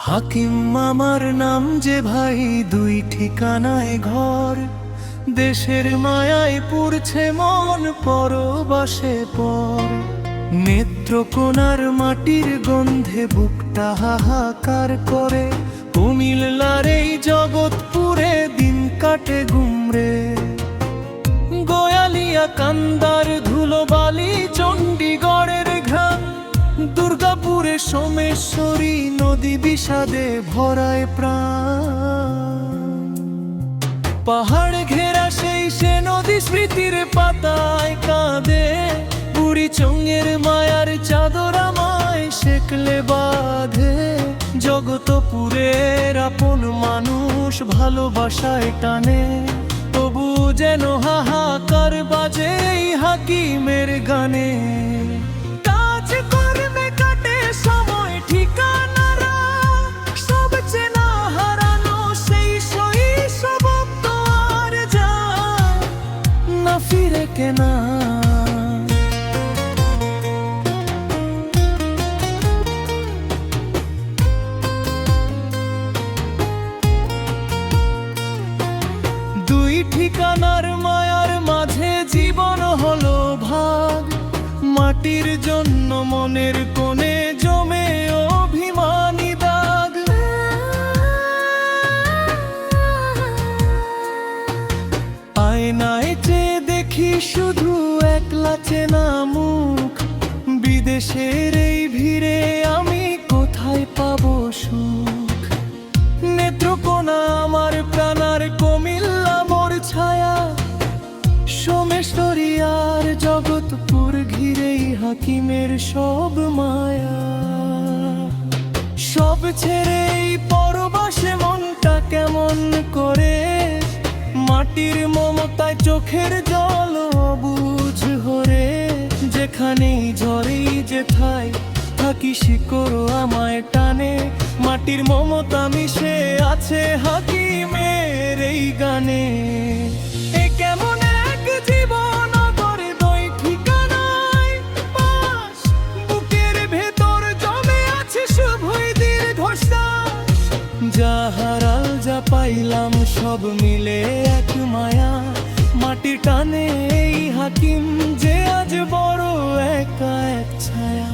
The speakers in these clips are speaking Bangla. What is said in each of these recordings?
হাকিম আমার নাম যে ভাই, দুই ঠিকানায় ঘর। দেশের মায়ায় পুড়ছে মন, পরবাসে পর। নেত্রকোনার মাটির গন্ধে বুকটা হাহাকার করে। কুমিল্লার এই জগৎপুরে দিন কাটে গুমরে। গোয়ালিয়া কান্দার ধুলোবালি, চণ্ডীগড়ের ঘ্রাণ, দুর্গাপুরে সোমেশ্বরী নদী বিষাদে ভরায় প্রাণ। পাহাড় ঘেরা সে নদী স্মৃতির পাতায় কাঁদে। বুড়ি চঙ্গের মায়ার চাদর আমায় শেকলে বাঁধে। জগতপুরের আপন মানুষ ভালোবাসায় টানে। তবু যেন হাহাকার বাজে এই হাকিমের গানে। কাজ কর্মে কাটে সময় ঠিকানারা, সব চেনা হারানো সেই শৈশব তো আর যায় না ফিরে কেনা। দুই ঠিকানার মায়ার মাঝে জীবন হলো ভাগ। মাটির জন্য মনের কোণে জমে অভিমানী দাগ। আয়নায় চেয়ে দেখি শুধু একলা চেনা মুখ। বিদেশের এই ভিড়ে আমি কোথায় পাবো সুখ। নেত্রকোনা আমার প্রাণার, কুমিল্লা মোর ছায়া। সোমেশ্বরী আর জগৎপুর ঘিরেই হাকিমের সব মায়া। সব ছেড়ে এই পরবাসে মনটা কেমন করে। মাটির মমতায় চোখের জল অবুঝ হরে। যেখানেই ঝরেই যেথায় থাকি শিকড় আমায় টানে। মাটির মমতা মিশে আছে হাকিমের এই গানে। এ কেমন এক জীবন করে দুই ঠিকানায় বাস। বুকের ভেতর জমে আছে শুভই দীর্ঘশ্বাস। যা হারাল যা পাইলাম সব মিলে এক মায়া। মাটির টানে এই হাকিম যে আজ বড় একা এক ছায়া।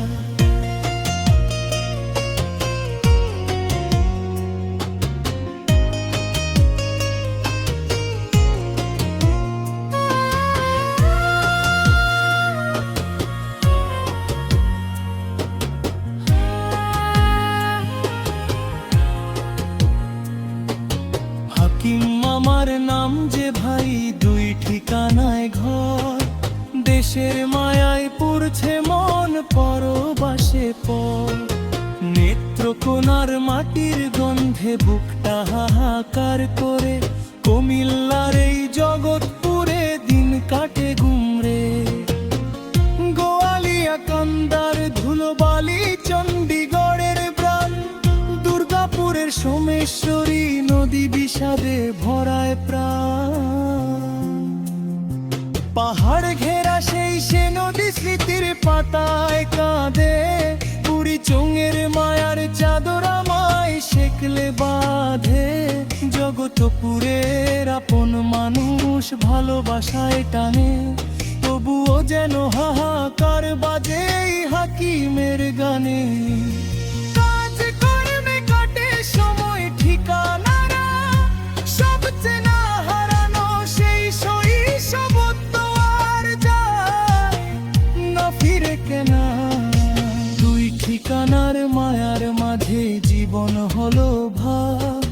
হাকিম আমার নাম যে ভাই, দুই ঠিকানায় ঘর। দেশের মায়ায় পুড়ছে মন, পরবাসে পর। নেত্রকোনার মাটির গন্ধে বুকটা হাহাকার করে। কুমিল্লার এই জগৎপুরে দিন কাটে গুমরে। গোয়ালিয়া কান্দার ধুলোবালি, চণ্ডীগড়ের প্রাণ, দুর্গাপুরের সোমেশ্বরী নদী বিষাদে ভরায় প্রাণ। পাহাড় ঘেরা সে নদী স্মৃতির পাতায় কাঁদে। বুড়ি চঙ্গের মায়ার চাদর আমায় শেকলে বাঁধে। জগতপুরের আপন মানুষ ভালোবাসায় টানে। তবুও যেন হাহাকার বাজে এই হাকিমের গানে। কাজ কর্মে কাটে সময় ঠিকানারা, সব চেনা হারানো সেই শৈশব তো আর যায় না ফিরে কেনা। দুই ঠিকানার মায়ার মাঝে জীবন হলো ভাগ।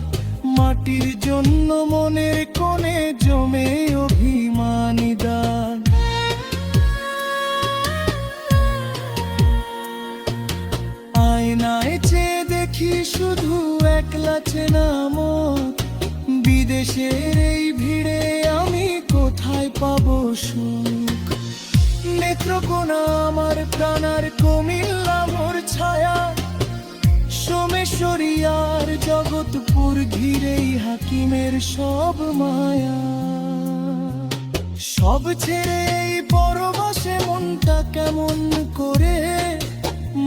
মাটির জন্য মনের কোণে জমে অভিমানী দাগ। আয়নায় চেয়ে দেখি শুধু একলা চেনা মুখ। বিদেশের এই ভিড়ে আমি কোথায় পাবো সুখ। নেত্রকোনা আমার প্রাণার, কুমিল্লা মোর ছায়া। সোমেশ্বরী আর জগৎপুর ঘিরেই হাকিমের সব মায়া। সব ছেড়ে এই পরবাসে মনটা কেমন করে।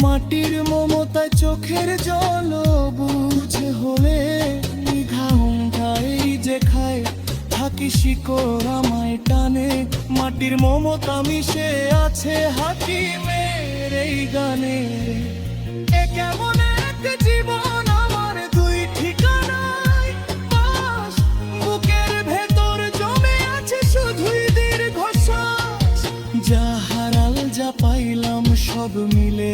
মাটির মমতায় চোখের জল বুঝে হলে ঘাই যে খায় থাকি শিকড় আমায় টানে মাটির মমতা মিশে আছে হাকিমের এই গানে এ কেমন এক জীবন আমার দুই ঠিকানায় বাস বুকের ভেতর জমে আছে শুধুই দীর্ঘশ্বাস যা হারাল যা পাইলাম সব মিলে